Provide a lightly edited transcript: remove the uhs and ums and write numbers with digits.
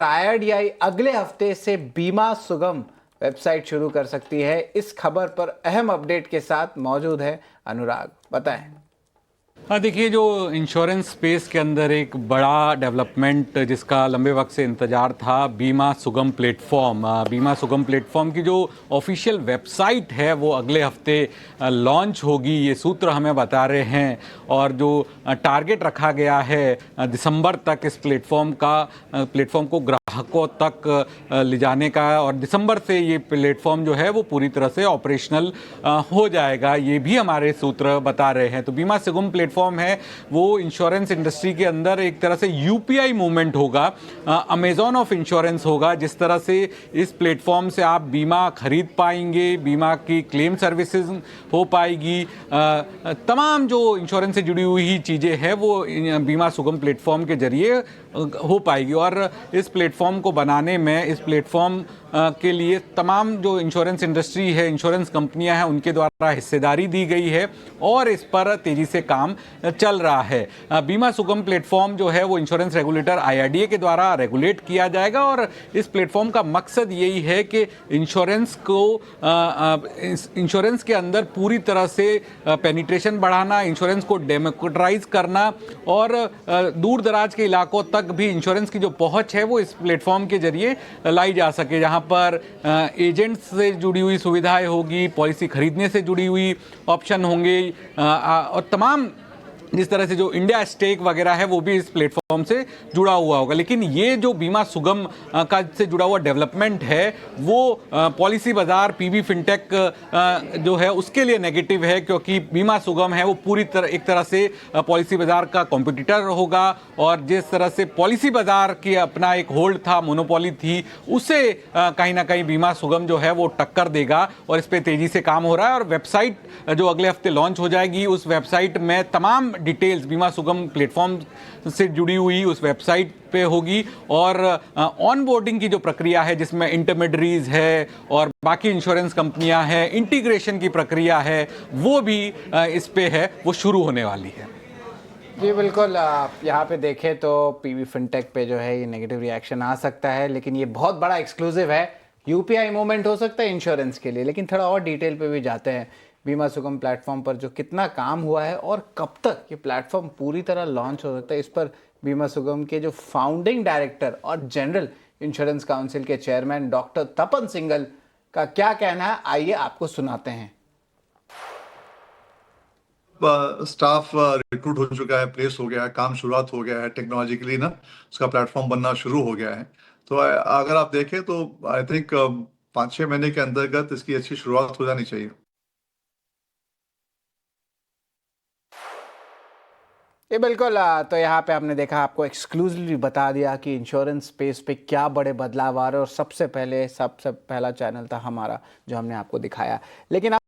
IRDI अगले हफ्ते से बीमा सुगम वेबसाइट शुरू कर सकती है। इस खबर पर अहम अपडेट के साथ मौजूद है अनुराग, बताएं। हाँ, देखिए, जो इंश्योरेंस स्पेस के अंदर एक बड़ा डेवलपमेंट जिसका लंबे वक्त से इंतज़ार था, बीमा सुगम प्लेटफॉर्म की जो ऑफिशियल वेबसाइट है वो अगले हफ्ते लॉन्च होगी, ये सूत्र हमें बता रहे हैं। और जो टारगेट रखा गया है दिसंबर तक इस प्लेटफॉर्म को ग्राहकों तक ले जाने का, और दिसंबर से ये प्लेटफॉर्म जो है वो पूरी तरह से ऑपरेशनल हो जाएगा, ये भी हमारे सूत्र बता रहे हैं। तो बीमा सुगम प्लेटफॉर्म है वो इंश्योरेंस इंडस्ट्री के अंदर एक तरह से यूपीआई मूवमेंट होगा, अमेजॉन ऑफ इंश्योरेंस होगा। जिस तरह से इस प्लेटफॉर्म से आप बीमा खरीद पाएंगे, बीमा की क्लेम सर्विसेज हो पाएगी, तमाम जो इंश्योरेंस से जुड़ी हुई चीज़ें हैं वो बीमा सुगम प्लेटफॉर्म के जरिए हो पाएगी। और इस प्लेटफॉर्म को बनाने में, इस प्लेटफॉर्म के लिए तमाम जो इंश्योरेंस इंडस्ट्री है, इंश्योरेंस कंपनियां हैं, उनके द्वारा हिस्सेदारी दी गई है और इस पर तेज़ी से काम चल रहा है। बीमा सुगम प्लेटफॉर्म जो है वो इंश्योरेंस रेगुलेटर आईआरडीए के द्वारा रेगुलेट किया जाएगा और इस प्लेटफॉर्म का मकसद यही है कि इंश्योरेंस के अंदर पूरी तरह से पेनिट्रेशन बढ़ाना, इंश्योरेंस को डेमोक्रेटाइज करना और दूर दराज के इलाकों तक भी इंश्योरेंस की जो पहुंच है वो इस प्लेटफॉर्म के जरिए लाई जा सके, जहां पर एजेंट्स से जुड़ी हुई सुविधाएं होगी, पॉलिसी खरीदने से जुड़ी हुई ऑप्शन होंगे और तमाम जिस तरह से जो इंडिया स्टेक वगैरह है वो भी इस प्लेटफॉर्म से जुड़ा हुआ होगा। लेकिन ये जो बीमा सुगम का से जुड़ा हुआ डेवलपमेंट है वो पॉलिसी बाजार, पीबी फिनटेक जो है उसके लिए नेगेटिव है, क्योंकि बीमा सुगम है वो पूरी तरह एक तरह से पॉलिसी बाजार का कॉम्पिटिटर होगा और जिस तरह से पॉलिसी बाजार की अपना एक होल्ड था, मोनोपोली थी, उसे कहीं ना कहीं बीमा सुगम जो है वो टक्कर देगा और इस पर तेजी से काम हो रहा है। और वेबसाइट जो अगले हफ्ते लॉन्च हो जाएगी, उस वेबसाइट में तमाम डिटेल्स बीमा सुगम प्लेटफॉर्म से जुड़ी हुई उस वेबसाइट पे होगी और ऑनबोर्डिंग की जो प्रक्रिया है जिसमें इंटरमीडियरीज है और बाकी इंश्योरेंस कंपनियां हैं, इंटीग्रेशन की प्रक्रिया है, वो भी इस पे है, वो शुरू होने वाली है। जी बिल्कुल, आप यहाँ पे देखें तो पीबी फिनटेक पे जो है ये नेगेटिव रिएक्शन आ सकता है, लेकिन ये बहुत बड़ा एक्सक्लूसिव है, यूपीआई मूवमेंट हो सकता है इंश्योरेंस के लिए। लेकिन थोड़ा और डिटेल पे भी जाते हैं, बीमा सुगम प्लेटफॉर्म पर जो कितना काम हुआ है और कब तक ये प्लेटफॉर्म पूरी तरह लॉन्च हो सकता है, इस पर बीमा सुगम के जो फाउंडिंग डायरेक्टर और जनरल इंश्योरेंस काउंसिल के चेयरमैन डॉक्टर तपन सिंघल का क्या कहना है, आइए आपको सुनाते हैं। स्टाफ रिक्रूट हो चुका है, प्लेस हो गया है, काम शुरुआत हो गया है, टेक्नोलॉजिकली ना उसका प्लेटफॉर्म बनना शुरू हो गया है। तो अगर आप देखें तो आई थिंक 5-6 महीने के अंतर्गत इसकी अच्छी शुरुआत हो जानी चाहिए। ये बिल्कुल, तो यहाँ पे आपने देखा, आपको एक्सक्लूसिवली बता दिया कि इंश्योरेंस स्पेस पे क्या बड़े बदलाव आ रहे हैं और सबसे पहला चैनल था हमारा जो हमने आपको दिखाया। लेकिन